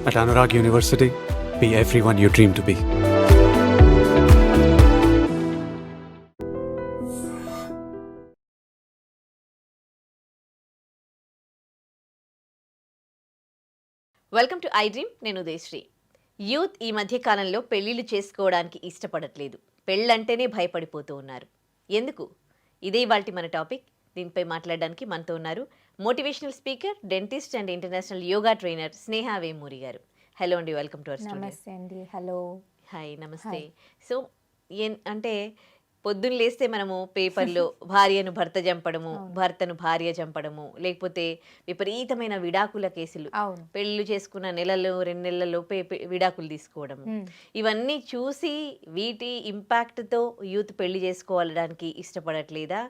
At Anurag University, be everyone you dream to be. Welcome to I dream. నేను Udayasri. Youth ఈ మధ్య కాలంలో పెళ్లిళ్ళు చేసుకోవడానికి ఇష్టపడట్లేదు. పెళ్ళంటేనే భయపడిపోతూ ఉన్నారు. ఎందుకు? ఇదే ఇవాల్టి మన టాపిక్. దీనిపై మాట్లాడడానికి మనతో ఉన్నారు motivational speaker, dentist and international yoga trainer Sneha Vemuri గారు. హలో అండి, వెల్కమ్ టు అవర్ స్టూడియో. నమస్తే అండి. హలో. హాయ్, నమస్తే. సో అంటే పొద్దున్న లేస్తే మనము పేపర్లో భార్యను భర్త చంపడము, భర్తను భార్య చంపడము, లేకపోతే విపరీతమైన విడాకుల కేసులు, పెళ్లి చేసుకున్న నెలలు 2 నెలల్లోపే విడాకులు తీసుకోవడము, ఇవన్నీ చూసి వీటి ఇంపాక్ట్తో యూత్ పెళ్లి చేసుకోవడానికి ఇష్టపడట్లేదా,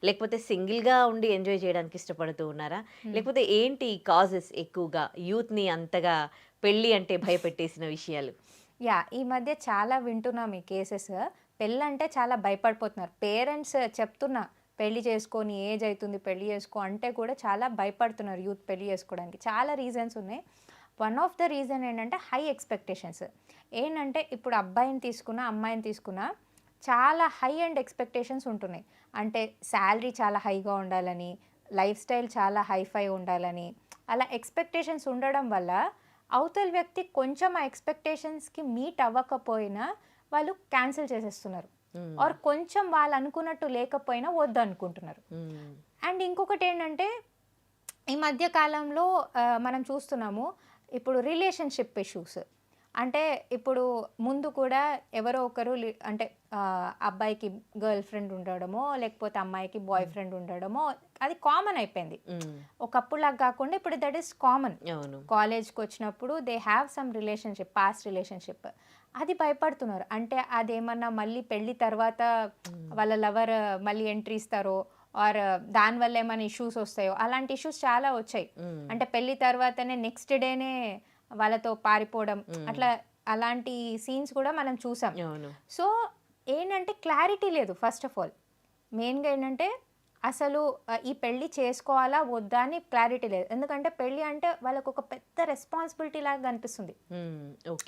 లేకపోతే సింగిల్గా ఉండి ఎంజాయ్ చేయడానికి ఇష్టపడుతూ ఉన్నారా, లేకపోతే ఏంటి కాజెస్ ఎక్కువగా యూత్ని అంతగా పెళ్ళి అంటే భయపెట్టేసిన విషయాలు? ఈ మధ్య చాలా వింటున్నాం ఈ కేసెస్. పెళ్ళంటే చాలా భయపడిపోతున్నారు. పేరెంట్స్ చెప్తున్నా పెళ్లి చేసుకొని ఏజ్ అవుతుంది పెళ్లి చేసుకో అంటే కూడా చాలా భయపడుతున్నారు యూత్ పెళ్లి చేసుకోవడానికి. చాలా రీజన్స్ ఉన్నాయి. వన్ ఆఫ్ ద రీజన్ ఏంటంటే హై ఎక్స్పెక్టేషన్స్. ఏంటంటే ఇప్పుడు అబ్బాయిని తీసుకున్నా అమ్మాయిని తీసుకున్నా చాలా హై అండ్ ఎక్స్పెక్టేషన్స్ ఉంటున్నాయి. అంటే శాలరీ చాలా హైగా ఉండాలని, లైఫ్ స్టైల్ చాలా హైఫై ఉండాలని, అలా ఎక్స్పెక్టేషన్స్ ఉండడం వల్ల అవతల వ్యక్తి కొంచెం ఆ ఎక్స్పెక్టేషన్స్కి మీట్ అవ్వకపోయినా వాళ్ళు క్యాన్సిల్ చేసేస్తున్నారు. ఆర్ కొంచెం వాళ్ళు అనుకున్నట్టు లేకపోయినా వద్దు అనుకుంటున్నారు. అండ్ ఇంకొకటి ఏంటంటే ఈ మధ్య కాలంలో మనం చూస్తున్నాము ఇప్పుడు రిలేషన్షిప్ ఇష్యూస్. అంటే ఇప్పుడు ముందు కూడా ఎవరో ఒకరు అంటే అబ్బాయికి గర్ల్ ఫ్రెండ్ ఉండడమో లేకపోతే అమ్మాయికి బాయ్ ఫ్రెండ్ ఉండడమో అది కామన్ అయిపోయింది. ఒకప్పుడులాగా కాకుండా ఇప్పుడు దట్ ఈస్ కామన్. కాలేజ్కి వచ్చినప్పుడు they have some relationship, past relationship. అది భయపడుతున్నారు. అంటే అదేమన్నా మళ్ళీ పెళ్ళి తర్వాత వాళ్ళ లవర్ మళ్ళీ ఎంట్రీ ఇస్తారో ఆర్ దానివల్ల ఏమైనా ఇష్యూస్ వస్తాయో, అలాంటి ఇష్యూస్ చాలా వచ్చాయి. అంటే పెళ్ళి తర్వాతనే నెక్స్ట్ డేనే వాళ్ళతో పారిపోవడం, అలాంటి సీన్స్ కూడా మనం చూసాం. సో ఏంటంటే క్లారిటీ లేదు. ఫస్ట్ ఆఫ్ ఆల్ మెయిన్గా ఏంటంటే అసలు ఈ పెళ్ళి చేసుకోవాలా వద్దా అని క్లారిటీ లేదు. ఎందుకంటే పెళ్ళి అంటే వాళ్ళకు ఒక పెద్ద రెస్పాన్సిబిలిటీ లాగా కనిపిస్తుంది.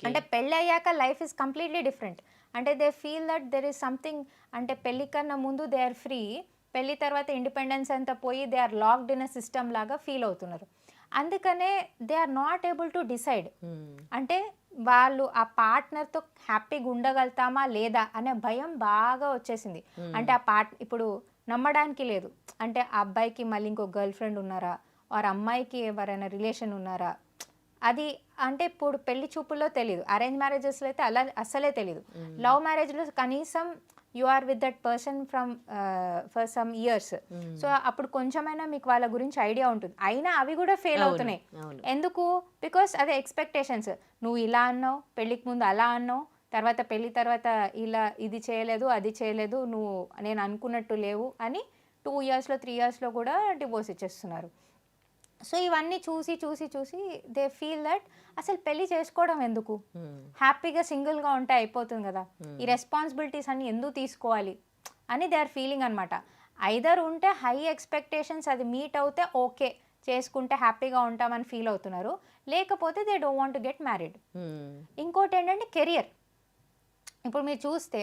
అంటే పెళ్ళి అయ్యాక లైఫ్ ఈజ్ కంప్లీట్లీ డిఫరెంట్. అంటే they feel that there is something. అంటే పెళ్ళి కన్నా ముందు దే ఆర్ ఫ్రీ, పెళ్ళి తర్వాత ఇండిపెండెన్స్ అంతా పోయి they are locked in a system లాగా ఫీల్ అవుతున్నారు. అందుకనే they are not able to decide. అంటే వాళ్ళు ఆ పార్ట్నర్తో హ్యాపీగా ఉండగలుగుతామా లేదా అనే భయం బాగా వచ్చేసింది. అంటే ఆ ఇప్పుడు నమ్మడానికి లేదు. అంటే ఆ అబ్బాయికి మళ్ళీ ఇంకో గర్ల్ ఫ్రెండ్ ఉన్నారా, ఆర్ అమ్మాయికి ఎవరైనా రిలేషన్ ఉన్నారా, అది అంటే ఇప్పుడు పెళ్లి చూపుల్లో తెలియదు. అరేంజ్ మ్యారేజెస్లో అయితే అలా అస్సలే తెలియదు. లవ్ మ్యారేజ్లో కనీసం you are with that person from for some years. So అప్పుడు కొంచెమైనా మీకు వాళ్ళ గురించి ఐడియా ఉంటుంది. అయినా అవి కూడా ఫెయిల్ అవుతున్నాయి. ఎందుకు? బికాస్ అదే ఎక్స్పెక్టేషన్స్. నువ్వు ఇలా అన్నావు, పెళ్ళికి ముందు అలా అన్నావు, తర్వాత పెళ్ళి తర్వాత ఇలా ఇది చేయలేదు అది చేయలేదు, నువ్వు నేను అనుకున్నట్టు లేవు అని 2 yearsలో 3 yearsలో కూడా డివోర్స్ ఇచ్చేస్తున్నారు. సో ఇవన్నీ చూసి చూసి చూసి దే ఫీల్ దట్ అసలు పెళ్లి చేసుకోవడం ఎందుకు, హ్యాపీగా సింగిల్గా ఉంటే అయిపోతుంది కదా, ఈ రెస్పాన్సిబిలిటీస్ అన్ని ఎందుకు తీసుకోవాలి అని దే ఆర్ ఫీలింగ్ అనమాట. ఐదర్ ఉంటే హై ఎక్స్పెక్టేషన్స్ అది మీట్ అవుతే ఓకే చేసుకుంటే హ్యాపీగా ఉంటామని ఫీల్ అవుతున్నారు, లేకపోతే they don't want to get married. ఇంకోటి ఏంటంటే కెరియర్. ఇప్పుడు మీరు చూస్తే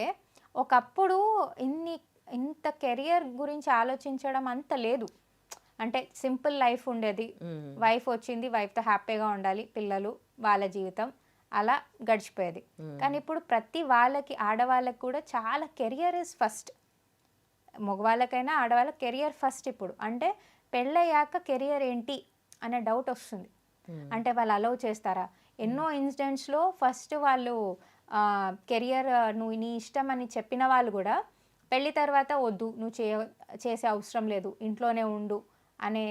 ఒకప్పుడు ఇంత కెరియర్ గురించి ఆలోచించడం అంత లేదు. అంటే సింపుల్ లైఫ్ ఉండేది. వైఫ్ వచ్చింది, వైఫ్తో హ్యాపీగా ఉండాలి, పిల్లలు, వాళ్ళ జీవితం అలా గడిచిపోయేది. కానీ ఇప్పుడు ప్రతి వాళ్ళకి, ఆడవాళ్ళకి కూడా చాలా కెరియర్ ఇస్ ఫస్ట్. మగవాళ్ళకైనా ఆడవాళ్ళకి కెరియర్ ఫస్ట్. ఇప్పుడు అంటే పెళ్ళయ్యాక కెరియర్ ఏంటి అనే డౌట్ వస్తుంది. అంటే వాళ్ళు అలౌ చేస్తారా? ఎన్నో ఇన్సిడెంట్స్లో ఫస్ట్ వాళ్ళు కెరియర్ నువ్వు నీ ఇష్టం అని చెప్పిన వాళ్ళు కూడా పెళ్ళి తర్వాత వద్దు, నువ్వు చేసే అవసరం లేదు, ఇంట్లోనే ఉండు అనే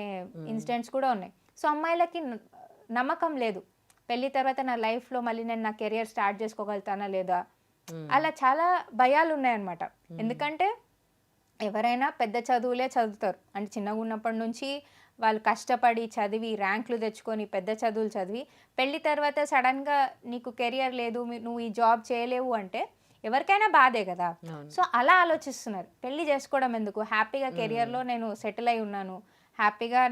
ఇన్సిడెంట్స్ కూడా ఉన్నాయి. సో అమ్మాయిలకి నమ్మకం లేదు, పెళ్ళి తర్వాత నా లైఫ్లో మళ్ళీ నేను నా కెరియర్ స్టార్ట్ చేసుకోగలుగుతానా లేదా, అలా చాలా భయాలు ఉన్నాయన్నమాట. ఎందుకంటే ఎవరైనా పెద్ద చదువులే చదువుతారు. అంటే చిన్నగా ఉన్నప్పటి నుంచి వాళ్ళు కష్టపడి చదివి ర్యాంకులు తెచ్చుకొని పెద్ద చదువులు చదివి పెళ్ళి తర్వాత సడన్గా నీకు కెరియర్ లేదు, నువ్వు ఈ జాబ్ చేయలేవు అంటే ఎవరికైనా బాధే కదా. సో అలా ఆలోచిస్తున్నారు, పెళ్లి చేసుకోవడం ఎందుకు, హ్యాపీగా కెరియర్లో నేను సెటిల్ అయి ఉన్నాను, హ్యాపీగా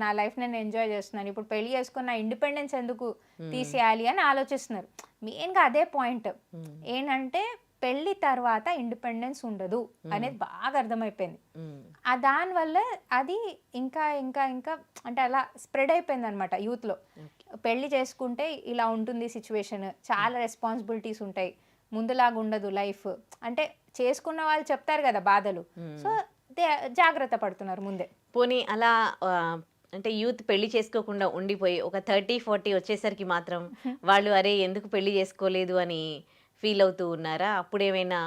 నా లైఫ్ నేను ఎంజాయ్ చేస్తున్నాను, ఇప్పుడు పెళ్లి చేసుకుని నా ఇండిపెండెన్స్ ఎందుకు తీసేయాలి అని ఆలోచిస్తున్నారు. మెయిన్గా అదే పాయింట్ ఏంటంటే పెళ్లి తర్వాత ఇండిపెండెన్స్ ఉండదు అనేది బాగా అర్థమైపోయింది. దానివల్ల అది ఇంకా ఇంకా ఇంకా అంటే అలా స్ప్రెడ్ అయిపోయింది అనమాట యూత్లో. పెళ్లి చేసుకుంటే ఇలా ఉంటుంది సిచ్యువేషన్, చాలా రెస్పాన్సిబిలిటీస్ ఉంటాయి, ముందులాగా ఉండదు లైఫ్ అంటే చేసుకున్న వాళ్ళు చెప్తారు కదా బాధలు, సో జాగ్రత్త పడుతున్నారు ముందే. పోనీ అలా అంటే యూత్ పెళ్లి చేసుకోకుండా ఉండిపోయి ఒక 30-40 వచ్చేసరికి మాత్రం వాళ్ళు అరే ఎందుకు పెళ్లి చేసుకోలేదు అని ఫీల్ అవుతూ ఉన్నారా? అప్పుడేమైనా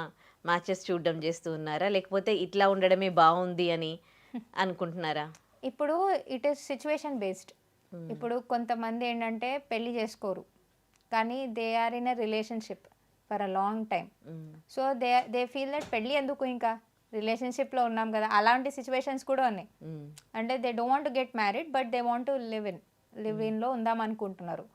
మ్యాచెస్ చూడడం చేస్తూ ఉన్నారా? లేకపోతే ఇట్లా ఉండడమే బాగుంది అని అనుకుంటున్నారా? ఇప్పుడు ఇట్ ఈస్ సిచ్యువేషన్ బేస్డ్. ఇప్పుడు కొంతమంది ఏంటంటే పెళ్లి చేసుకోరు కానీ they are in a relationship for a long time, so they feel that పెళ్ళి ఎందుకు, ఇంకా రిలేషన్షిప్లో ఉన్నాం కదా, అలాంటి సిచ్యువేషన్స్ కూడా ఉన్నాయి. అంటే they don't want to get married but they want to live ఇన్లో ఉందాం అనుకుంటున్నారు.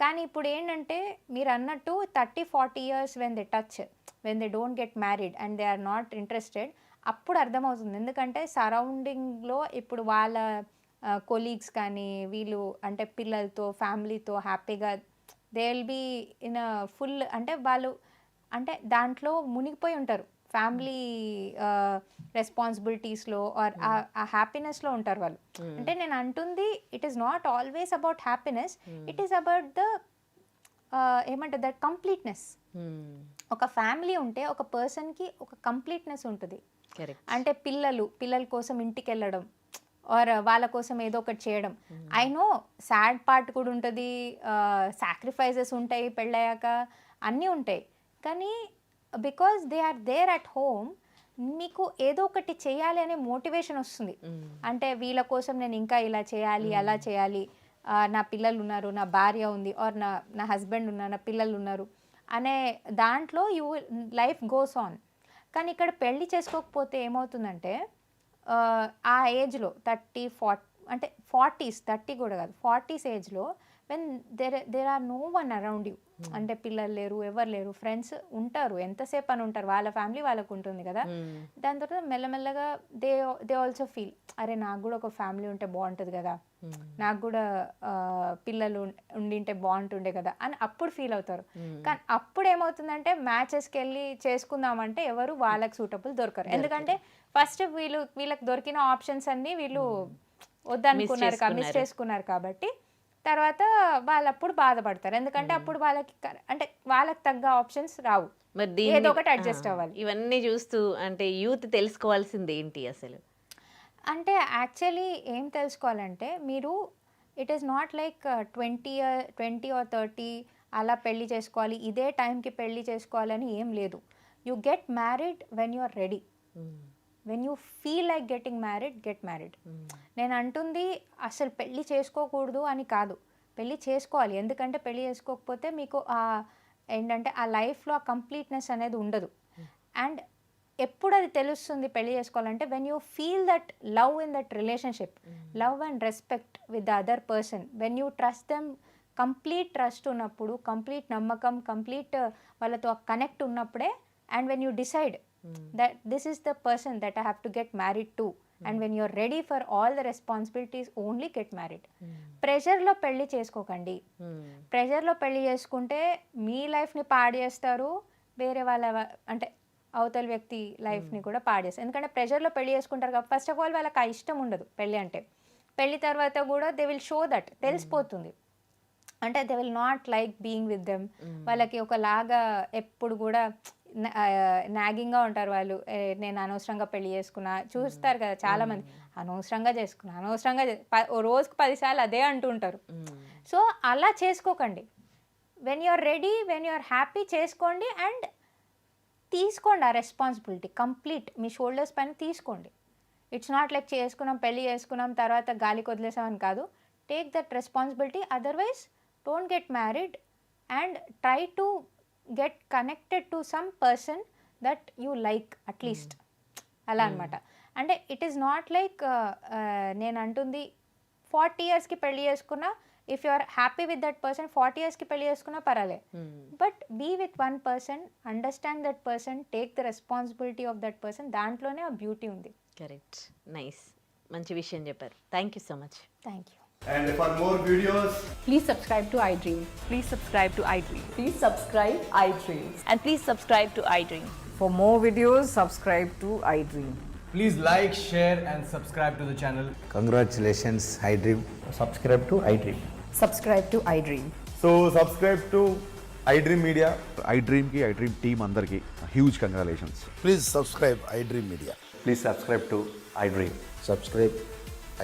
కానీ ఇప్పుడు ఏంటంటే మీరు అన్నట్టు 30-40 years when they don't get married and they are not interested, అప్పుడు అర్థమవుతుంది. ఎందుకంటే సరౌండింగ్లో ఇప్పుడు వాళ్ళ కొలీగ్స్ కానీ వీళ్ళు అంటే పిల్లలతో ఫ్యామిలీతో హ్యాపీగా they will be in a full అంటే వాళ్ళు అంటే దాంట్లో మునిగిపోయి ఉంటారు, ఫ్యామిలీ రెస్పాన్సిబిలిటీస్లో ఆర్ ఆ హ్యాపీనెస్లో ఉంటారు వాళ్ళు. అంటే నేను అంటుంది it is not always about happiness, it is about the ఏమంటారు దట్ కంప్లీట్నెస్. ఒక ఫ్యామిలీ ఉంటే ఒక పర్సన్కి ఒక కంప్లీట్నెస్ ఉంటుంది. అంటే పిల్లల కోసం ఇంటికి వెళ్ళడం ఆర్ వాళ్ళ కోసం ఏదో ఒకటి చేయడం. ఐ నో సాడ్ పార్ట్ కూడా ఉంటుంది, సాక్రిఫైజెస్ ఉంటాయి పెళ్ళయ్యాక, అన్నీ ఉంటాయి. కానీ because they are there at home మీకు ఏదో ఒకటి చేయాలి అనే మోటివేషన్ వస్తుంది. అంటే వీళ్ళ కోసం నేను ఇంకా ఇలా చేయాలి అలా చేయాలి, నా పిల్లలు ఉన్నారు, నా భార్య ఉంది, ఆర్ నా హస్బెండ్ ఉన్నారు, నా పిల్లలు ఉన్నారు అనే దాంట్లో లైఫ్ గోస్ ఆన్. కానీ ఇక్కడ పెళ్లి చేసుకోకపోతే ఏమవుతుందంటే ఆ ఏజ్లో 30-40 అంటే 40s 30 కూడా కాదు 40s ఏజ్లో when there are no one around you, అంటే పిల్లలు లేరు, ఎవరు లేరు, ఫ్రెండ్స్ ఉంటారు ఎంతసేపు అని ఉంటారు, వాళ్ళ ఫ్యామిలీ వాళ్ళకు ఉంటుంది కదా. దాని తర్వాత మెల్లమెల్లగా దే ఆల్సో ఫీల్ అరే నాకు కూడా ఒక ఫ్యామిలీ ఉంటే బాగుంటుంది కదా, నాకు కూడా పిల్లలు ఉండింటే బాగుంటుండే కదా అని అప్పుడు ఫీల్ అవుతారు. కానీ అప్పుడు ఏమవుతుందంటే మ్యాచెస్కి వెళ్ళి చేసుకుందామంటే ఎవరు వాళ్ళకి సూటబుల్ దొరకరు. ఎందుకంటే ఫస్ట్ వీళ్ళకి దొరికిన ఆప్షన్స్ అన్నీ వీళ్ళు వద్దనుకున్నారు, మిస్ చేసుకున్నారు కాబట్టి తర్వాత వాళ్ళు అప్పుడు బాధపడతారు. ఎందుకంటే అప్పుడు వాళ్ళకి అంటే వాళ్ళకి తగ్గ ఆప్షన్స్ రావు, మరి ఏదో ఒకటి అడ్జస్ట్ అవ్వాలి. ఇవన్నీ చూస్తూ అంటే యూత్ తెలుసుకోవాల్సింది ఏంటి అసలు? అంటే యాక్చువల్లీ ఏం తెలుసుకోవాలంటే మీరు it is not like 20 or 30 అలా పెళ్లి చేసుకోవాలి, ఇదే టైంకి పెళ్లి చేసుకోవాలని ఏం లేదు. You get married when you are ready, when you feel like getting married get married. నేను అంటుంది అసలు పెళ్ళి చేసుకోకూడదు అని కాదు, పెళ్ళి చేసుకోవాలి. ఎందుకంటే పెళ్ళి చేసుకోకపోతే మీకు ఏంటంటే ఆ లైఫ్లో ఆ కంప్లీట్నెస్ అనేది ఉండదు. అండ్ ఎప్పుడు అది తెలుస్తుంది పెళ్ళి చేసుకోవాలంటే when you feel that love in that relationship, love and respect with the other person, when you trust them, complete trust ఉన్నప్పుడు, కంప్లీట్ నమ్మకం, కంప్లీట్ వాళ్ళతో కనెక్ట్ ఉన్నప్పుడే, and when you decide that this is the person that I have to get married to, and when you're ready for all the responsibilities only get married. ప్రెషర్లో పెళ్లి చేసుకోకండి. ప్రెషర్లో పెళ్లి చేసుకుంటే మీ లైఫ్ని పాడు చేస్తారు, వేరే వాళ్ళ అంటే అవతల వ్యక్తి లైఫ్ని కూడా పాడు చేస్తారు. ఎందుకంటే ప్రెషర్లో పెళ్లి చేసుకుంటారు కాబట్టి ఫస్ట్ ఆఫ్ ఆల్ వాళ్ళకి ఆ ఇష్టం ఉండదు పెళ్ళి అంటే. పెళ్లి తర్వాత కూడా దే విల్ షో దట్, తెలిసిపోతుంది. అంటే they will not like being with them. వాళ్ళకి ఒకలాగా ఎప్పుడు కూడా నాగింగ్గా ఉంటారు వాళ్ళు, నేను అనవసరంగా పెళ్లి చేసుకున్నా. చూస్తారు కదా చాలామంది అనవసరంగా చేసుకున్నా, రోజుకు 10 సార్లు అదే అంటూ ఉంటారు. సో అలా చేసుకోకండి. When you are ready, when you are happy చేసుకోండి అండ్ తీసుకోండి ఆ రెస్పాన్సిబిలిటీ కంప్లీట్ మీ షోల్డర్స్ పైన తీసుకోండి. ఇట్స్ నాట్ లైక్ చేసుకున్నాం పెళ్ళి చేసుకున్నాం తర్వాత గాలికి వదిలేసామని కాదు. Take that responsibility, otherwise don't get married and try to get connected to some person that you like at least. అలా అనమాట. అంటే ఇట్ ఈస్ నాట్ లైక్ నేను అంటుంది 40 yearsకి పెళ్లి చేసుకున్నా, if you are happy with that person 40 yearsకి పెళ్లి చేసుకున్నా పర్వాలే, but be with one person, understand that person, take the responsibility of that person. దాంట్లోనే ఆ బ్యూటీ ఉంది. Correct, nice. మంచి విషయం చెప్పారు. Thank you so much. Thank you. And for more videos, Please subscribe to iDream. Please subscribe to iDream. Please subscribe iDream. And please subscribe to iDream. For more videos, subscribe to iDream. Please like, share and subscribe to the channel. Congratulations, iDream. Subscribe to iDream. Subscribe to iDream. so subscribe to iDream Media. iDream team అందరికి huge congratulations. Please subscribe iDream Media. Please subscribe to iDream. Subscribe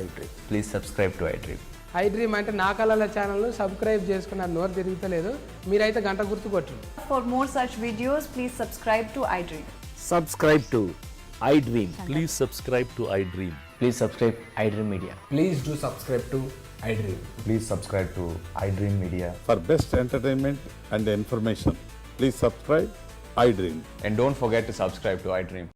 iDream. Please subscribe to iDream. iDream అంటే నా కళల ఛానల్ను subscribe చేసుకున్న నోరు తిరుగుతలేదు, మీరైతే గంట గుర్తు కొట్టండి. For more such videos, please subscribe to iDream. Subscribe to iDream. Please subscribe to iDream. Please subscribe iDream Media. Please do subscribe to iDream. Please subscribe to iDream Media. For best entertainment and information, please subscribe iDream. And don't forget to subscribe to iDream.